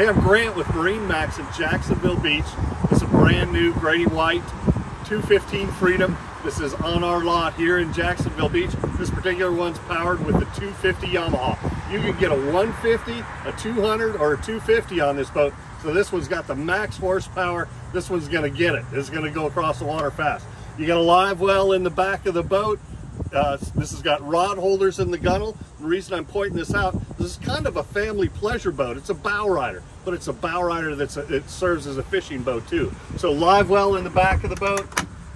Hey, I'm Grant with MarineMax at Jacksonville Beach. This is a brand new Grady-White 215 Freedom. This is on our lot here in Jacksonville Beach. This particular one's powered with the 250 Yamaha. You can get a 150, a 200, or a 250 on this boat. So this one's got the max horsepower. This one's gonna get it. It's gonna go across the water fast. You got a live well in the back of the boat. This has got rod holders in the gunnel. The reason I'm pointing this out, this is kind of a family pleasure boat. It's a bow rider, but it's a bow rider it serves as a fishing boat too. So live well in the back of the boat,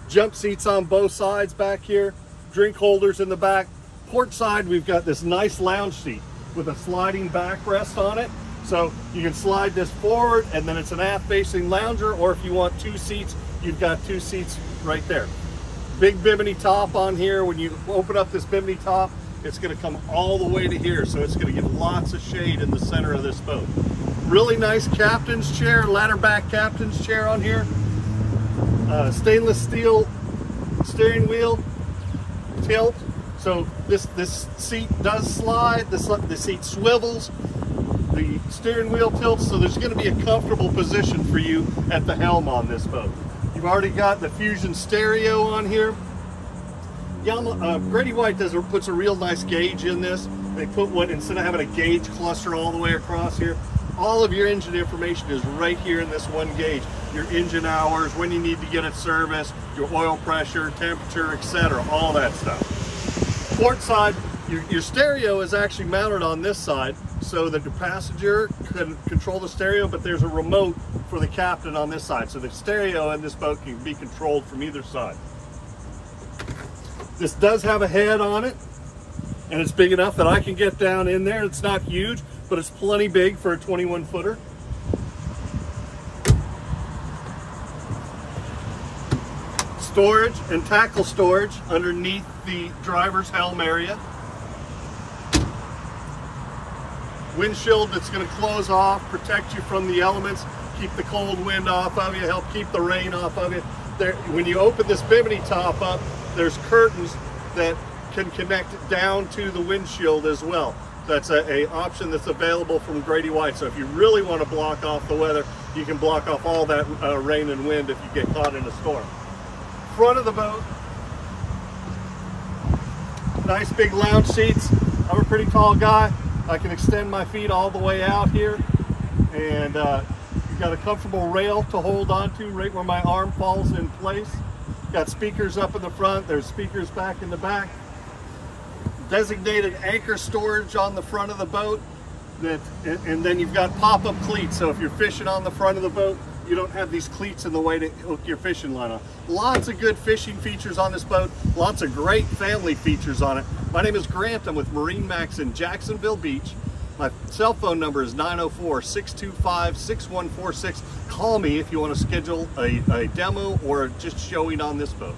jump seats on both sides back here, drink holders in the back. Port side, we've got this nice lounge seat with a sliding backrest on it. So you can slide this forward and then it's an aft facing lounger, or if you want two seats, you've got two seats right there. Big bimini top on here. When you open up this bimini top, it's going to come all the way to here, so it's going to give lots of shade in the center of this boat. Really nice captain's chair, ladder back captain's chair on here. Stainless steel steering wheel tilt, so this seat does slide. The seat swivels. The steering wheel tilts, so there's going to be a comfortable position for you at the helm on this boat. You've already got the Fusion stereo on here. Grady-White puts a real nice gauge in this. They put one, instead of having a gauge cluster all the way across here, all of your engine information is right here in this one gauge. Your engine hours, when you need to get it serviced, your oil pressure, temperature, etc., all that stuff. Port side, your stereo is actually mounted on this side so that the passenger can control the stereo, but there's a remote for the captain on this side. So the stereo in this boat can be controlled from either side. This does have a head on it, and it's big enough that I can get down in there. It's not huge, but it's plenty big for a 21 footer. Storage and tackle storage underneath the driver's helm area. Windshield that's going to close off, protect you from the elements, keep the cold wind off of you, help keep the rain off of you. When you open this bimini top up, there's curtains that can connect down to the windshield as well. That's a option that's available from Grady-White. So if you really want to block off the weather, you can block off all that rain and wind if you get caught in a storm. Front of the boat, nice big lounge seats. I'm a pretty tall guy. I can extend my feet all the way out here, and you've got a comfortable rail to hold onto right where my arm falls in place. Got speakers up in the front, there's speakers back in the back. Designated anchor storage on the front of the boat, and then you've got pop-up cleats, so if you're fishing on the front of the boat, you don't have these cleats in the way to hook your fishing line on. Lots of good fishing features on this boat, lots of great family features on it. My name is Grant, I'm with MarineMax in Jacksonville Beach. My cell phone number is 904-625-6146. Call me if you want to schedule a demo or just showing on this boat.